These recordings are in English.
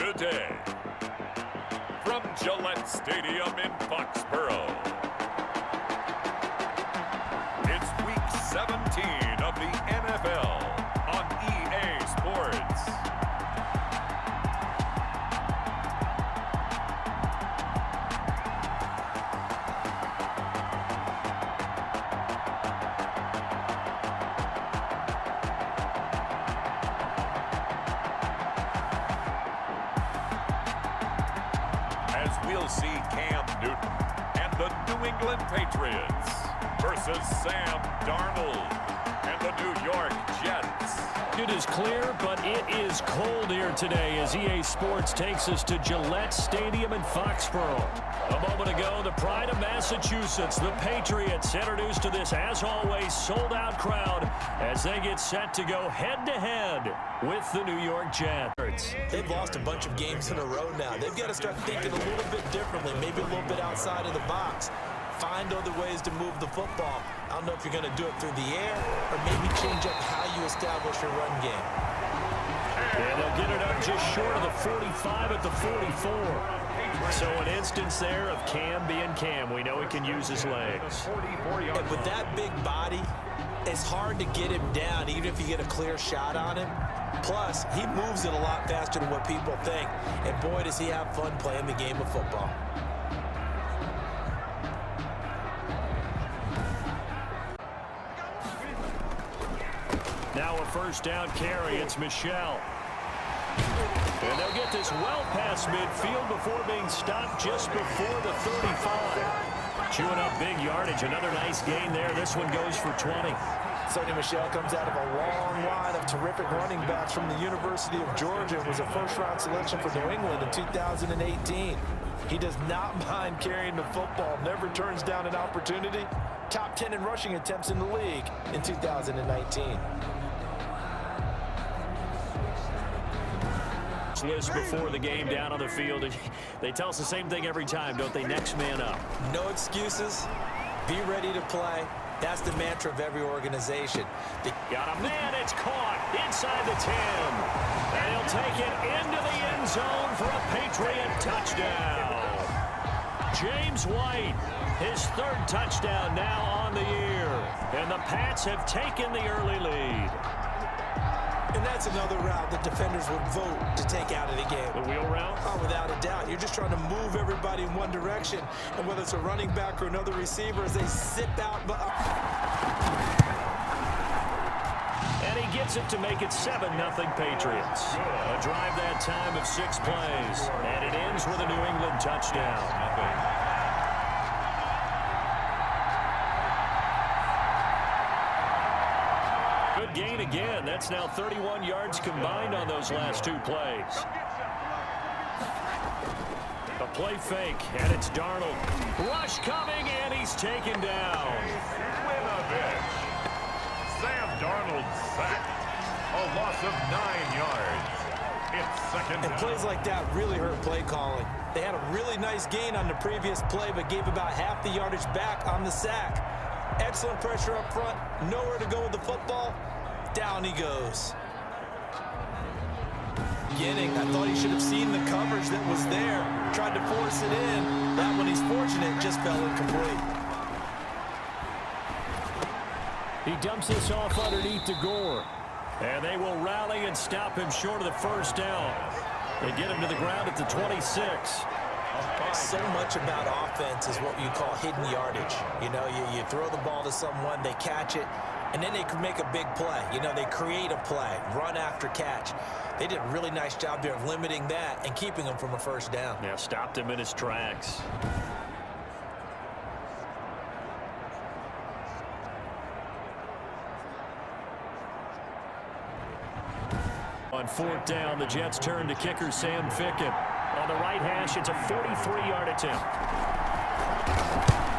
today. From Gillette Stadium in Foxborough, it's Week 17 of the NFL on EA Sports. As we'll see Cam Newton and the New England Patriots versus Sam Darnold and the New York Jets. It is clear, but it is cold here today as EA Sports takes us to Gillette Stadium in Foxborough. A moment ago, the pride of Massachusetts, the Patriots, introduced to this, as always, sold-out crowd as they get set to go head-to-head with the New York Jets. They've lost a bunch of games in a row now. They've got to start thinking a little bit differently, maybe a little bit outside of the box. Find other ways to move the football. I don't know if you're going to do it through the air or maybe change up how you establish your run game. And they'll get it up just short of the 45 at the 44. So an instance there of Cam being Cam. We know he can use his legs. And with that big body, it's hard to get him down even if you get a clear shot on him. Plus, he moves it a lot faster than what people think. And boy, does he have fun playing the game of football. Now a first down carry. It's Michelle. And they'll get this well past midfield before being stopped just before the 35. Chewing up big yardage. Another nice gain there. This one goes for 20. Sonny Michel comes out of a long line of terrific running backs from the University of Georgia and was a first-round selection for New England in 2018. He does not mind carrying the football, never turns down an opportunity. Top 10 in rushing attempts in the league in 2019. List before the game down on the field. They tell us the same thing every time, don't they? Next man up. No excuses. Be ready to play. That's the mantra of every organization. Got a man. It's caught inside the 10. And he'll take it into the end zone for a Patriot touchdown. James White, his third touchdown now on the year. And the Pats have taken the early lead. And that's another route that defenders would vote to take out of the game. The wheel route? Oh, without a doubt. You're just trying to move everybody in one direction. And whether it's a running back or another receiver, as they zip out. And he gets it to make it 7-0 Patriots. A drive that time of 6 plays. And it ends with a New England touchdown. Good gain again. That's now 31 yards combined on those last 2 plays. A play fake, and it's Darnold. Rush coming, and he's taken down. Winovich. Sam Darnold sacked. A loss of 9 yards. It's second down. And plays like that really hurt play calling. They had a really nice gain on the previous play, but gave about half the yardage back on the sack. Excellent pressure up front. Nowhere to go with the football. Down he goes. I thought he should have seen the coverage that was there. Tried to force it in. That one, he's fortunate, just fell incomplete. He dumps this off underneath to Gore. And they will rally and stop him short of the first down. They get him to the ground at the 26. So much about offense is what you call hidden yardage. You know, you throw the ball to someone, they catch it, and then they can make a big play. You know, they create a play, run after catch. They did a really nice job there of limiting that and keeping him from a first down. Yeah, stopped him in his tracks. On 4th down, the Jets turn to kicker Sam Ficken. On the right hash, it's a 43-yard attempt.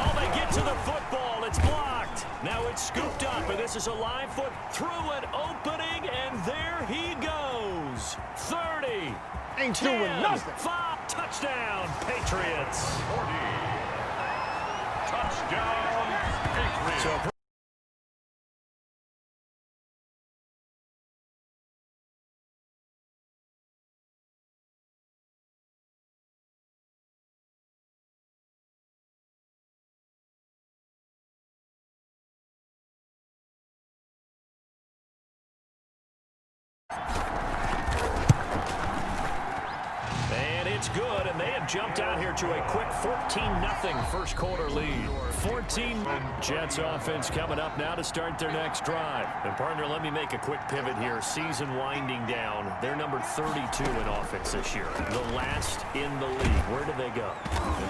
Oh, they get to the football. It's blocked. Now it's scooped up, and this is a live foot through an opening, and there he goes. 30. Ain't 10, doing nothing. 5. Touchdown, Patriots. 40. Touchdown, Patriots. So It's good, and they have jumped out here to a quick 14-0 first quarter lead. 14. Jets offense coming up now to start their next drive. And partner, let me make a quick pivot here. Season winding down. They're number 32 in offense this year. The last in the league. Where did they go?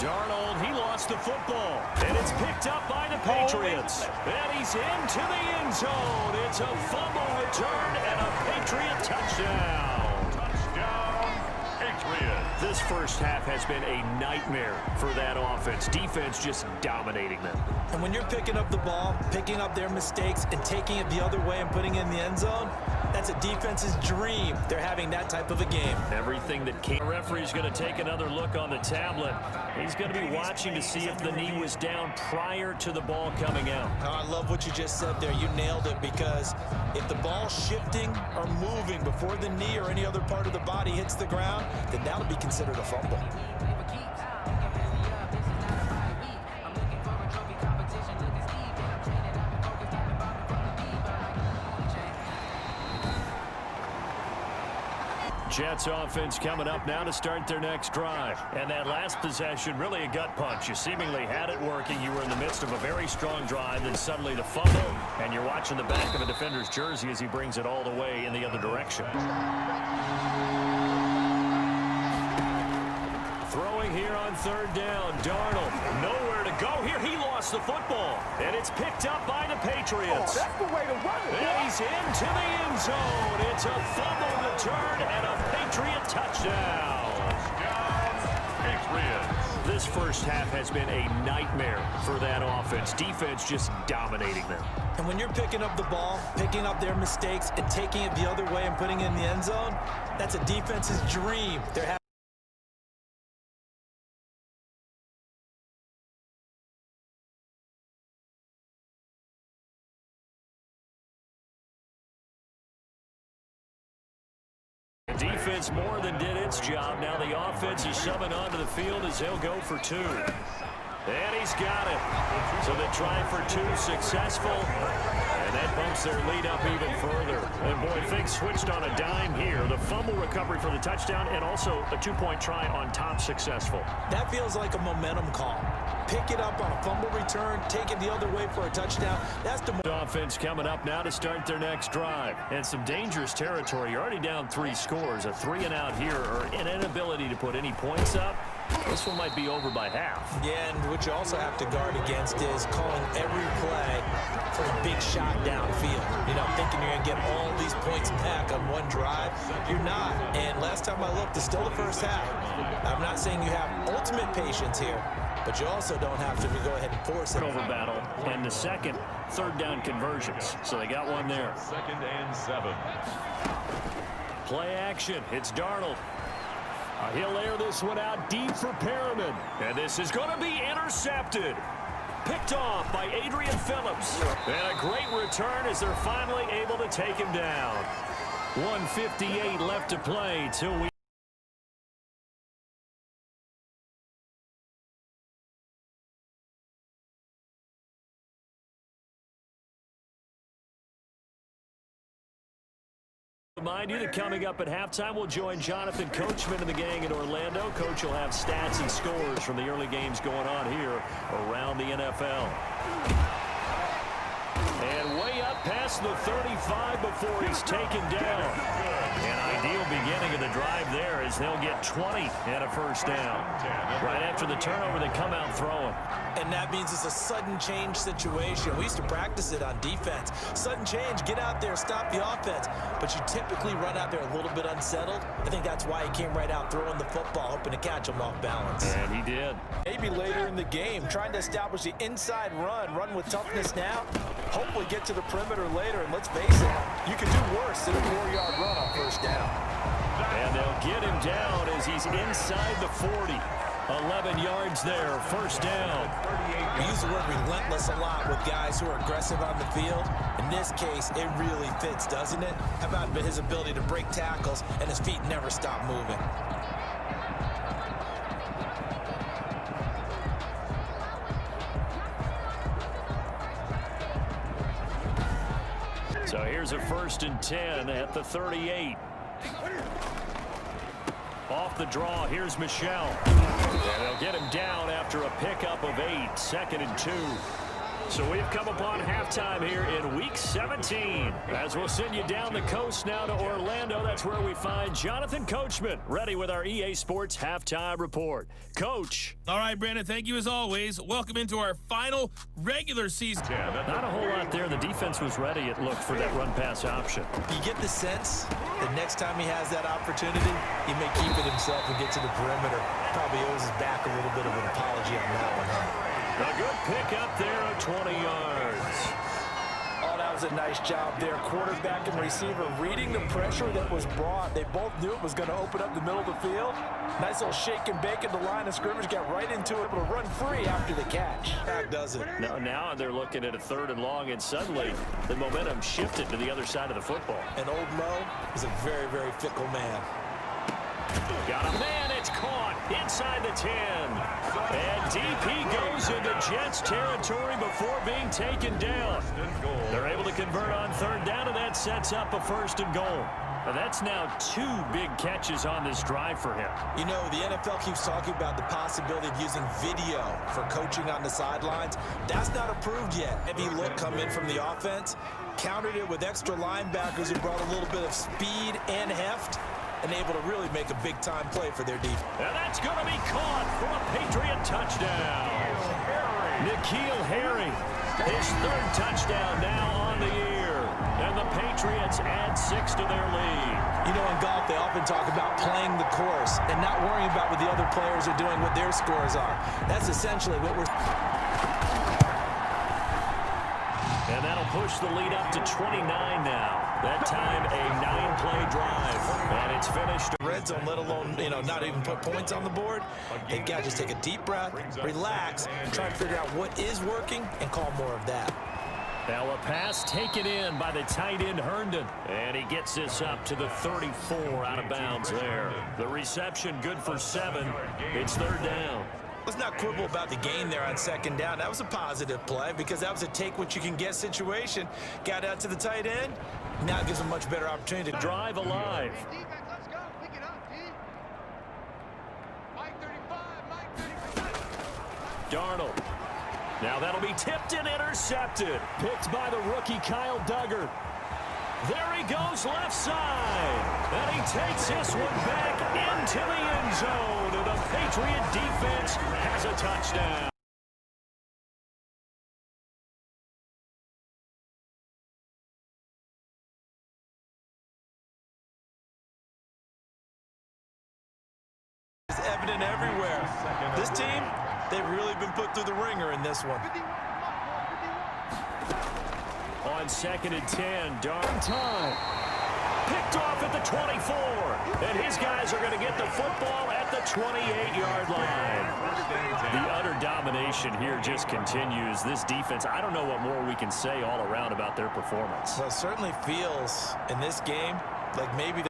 Darnold, he lost the football. And it's picked up by the Patriots. And he's into the end zone. It's a fumble return and a Patriot touchdown. Touchdown, Patriots. This first half has been a nightmare for that offense. Defense just dominating them. And when you're picking up the ball, picking up their mistakes, and taking it the other way and putting it in the end zone, that's a defense's dream. They're having that type of a game. Everything that came. The referee's going to take another look on the tablet. He's going to be watching to see if the knee was down prior to the ball coming out. Oh, I love what you just said there. You nailed it, because if the ball's shifting or moving before the knee or any other part of the body hits the ground, then that'll be considered a fumble. Jets offense coming up now to start their next drive. And that last possession, really a gut punch. You seemingly had it working. You were in the midst of a very strong drive, then suddenly the fumble, and you're watching the back of a defender's jersey as he brings it all the way in the other direction. Throwing here on third down, Darnold. Nowhere to go here. He lost the football, and it's picked up by the Patriots. Oh, that's the way to run it. And he's into the end zone. It's a fumble return and a Patriot touchdown. Patriots. This first half has been a nightmare for that offense. Defense just dominating them. And when you're picking up the ball, picking up their mistakes, and taking it the other way and putting it in the end zone, that's a defense's dream. They're defense more than did its job. Now the offense is shoving onto the field as they'll go for two. And he's got it. So they try for two, successful. And that bumps their lead up even further. And boy, things switched on a dime here. The fumble recovery for the touchdown and also a two-point try on top successful. That feels like a momentum call. Pick it up on a fumble return, take it the other way for a touchdown. That's the offense coming up now to start their next drive. And some dangerous territory. You're already down 3 scores. A 3-and-out here, or an inability to put any points up. This one might be over by half. Yeah, and what you also have to guard against is calling every play for a big shot downfield. You know, thinking you're going to get all these points back on one drive. You're not. And last time I looked, it's still the first half. I'm not saying you have ultimate patience here, but you also don't have to go ahead and force it. Over battle, and the second third down conversions. So they got one there. 2nd and 7. Play action. It's Darnold. He'll air this one out deep for Perriman. And this is going to be intercepted. Picked off by Adrian Phillips. And a great return as they're finally able to take him down. 1:58 left to play till we... Remind you that coming up at halftime, we'll join Jonathan Coachman and the gang in Orlando. Coach will have stats and scores from the early games going on here around the NFL. And way up past the 35 before he's taken down. An ideal beginning of the drive there as they'll get 20 and a first down. Right after the turnover, they come out throwing. And that means it's a sudden change situation. We used to practice it on defense. Sudden change, get out there, stop the offense. But you typically run out there a little bit unsettled. I think that's why he came right out throwing the football, hoping to catch him off balance. And he did. Maybe later in the game, trying to establish the inside run with toughness now. Hopefully get to the perimeter later, and let's face it, you can do worse than a 4-yard run on first down. And they'll get him down as he's inside the 40. 11 yards there, first down. We use the word relentless a lot with guys who are aggressive on the field. In this case, it really fits, doesn't it? How about his ability to break tackles and his feet never stop moving? So here's a 1st and 10 at the 38. Off the draw, here's Michel. And they'll get him down after a pickup of 8, 2nd and 2. So we've come upon halftime here in Week 17. As we'll send you down the coast now to Orlando, that's where we find Jonathan Coachman, ready with our EA Sports Halftime Report. Coach. All right, Brandon, thank you as always. Welcome into our final regular season. Not a whole lot there. The defense was ready, it looked, for that run-pass option. You get the sense that next time he has that opportunity, he may keep it himself and get to the perimeter. Probably owes his back a little bit of an apology on that one, huh? A good pickup there of 20 yards. Oh, that was a nice job there. Quarterback and receiver reading the pressure that was brought. They both knew it was going to open up the middle of the field. Nice little shake and bake at the line of scrimmage. Got right into it, able to run free after the catch. That does it. Now they're looking at a 3rd and long, and suddenly the momentum shifted to the other side of the football. And old Mo is a very, very fickle man. Got a man, it's caught inside the 10. And DP goes into Jets territory before being taken down. They're able to convert on 3rd down, and that sets up a 1st and goal. And that's now 2 big catches on this drive for him. You know, the NFL keeps talking about the possibility of using video for coaching on the sidelines. That's not approved yet. Heavy look come in from the offense, countered it with extra linebackers who brought a little bit of speed and heft, and able to really make a big-time play for their defense. And that's going to be caught for a Patriot touchdown. N'Keal Harry, his 3rd touchdown now on the year. And the Patriots add 6 to their lead. You know, in golf, they often talk about playing the course and not worrying about what the other players are doing, what their scores are. That's essentially what we're... And that'll push the lead up to 29 now. That time, a 9-play drive. And it's finished. Red zone, let alone, you know, not even put points on the board. They've got to just take a deep breath, relax, and try to figure out what is working and call more of that. Now a pass taken in by the tight end Herndon. And he gets this up to the 34 out of bounds there. The reception good for 7. It's 3rd down. Let's not quibble about the gain there on 2nd down. That was a positive play because that was a take-what-you-can-get situation. Got out to the tight end. Now it gives them a much better opportunity to drive alive. Darnold. Now that'll be tipped and intercepted. Picked by the rookie Kyle Duggar. There he goes left side. And he takes this one back into the end zone. And the Patriot defense has a touchdown. It's evident everywhere. This team, they've really been put through the ringer in this one. On 2nd and 10, darn time. Picked off at the 24. And his guys are going to get the football at the 28-yard line. The utter domination here just continues. This defense, I don't know what more we can say all around about their performance. Well, it certainly feels in this game like maybe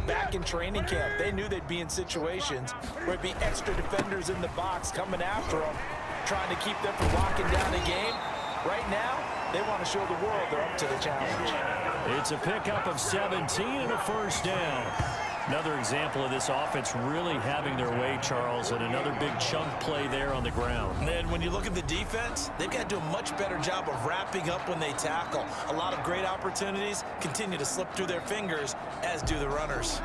back in training camp, they knew they'd be in situations where it'd be extra defenders in the box coming after them, trying to keep them from locking down the game. Right now, they want to show the world they're up to the challenge. It's a pickup of 17 and a 1st down. Another example of this offense really having their way, Charles, and another big chunk play there on the ground. And then when you look at the defense, they've got to do a much better job of wrapping up when they tackle. A lot of great opportunities continue to slip through their fingers, as do the runners.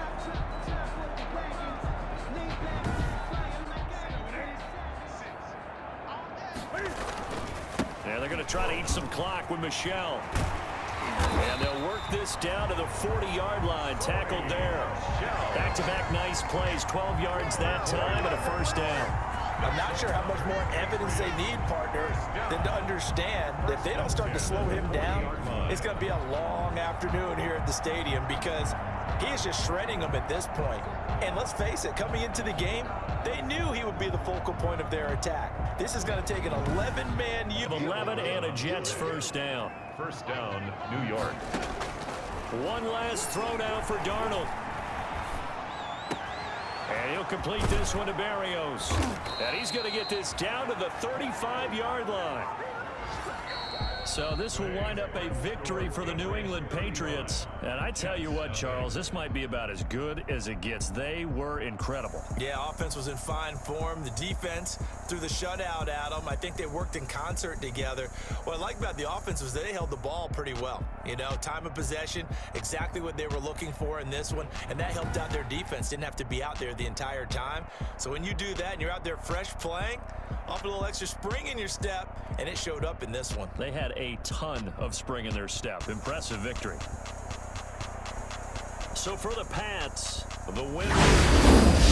Yeah, they're going to try to eat some clock with Michel. And they'll work this down to the 40-yard line. Tackled there. Back-to-back nice plays. 12 yards that time and a 1st down. I'm not sure how much more evidence they need, partner, than to understand that if they don't start to slow him down, it's going to be a long afternoon here at the stadium because he is just shredding them at this point. And let's face it, coming into the game, they knew he would be the focal point of their attack. This is going to take an 11-man unit. 11 and a Jets 1st down. 1st down, New York. One last throw down for Darnold. And he'll complete this one to Barrios. And he's going to get this down to the 35-yard line. So this will wind up a victory for the New England Patriots. And I tell you what, Charles, this might be about as good as it gets. They were incredible. Yeah, offense was in fine form. The defense threw the shutout at them. I think they worked in concert together. What I like about the offense was they held the ball pretty well. You know, time of possession, exactly what they were looking for in this one, and that helped out their defense. Didn't have to be out there the entire time. So when you do that and you're out there fresh playing, off a little extra spring in your step, and it showed up in this one. They had a ton of spring in their step. Impressive victory. So for the Pats, the winner.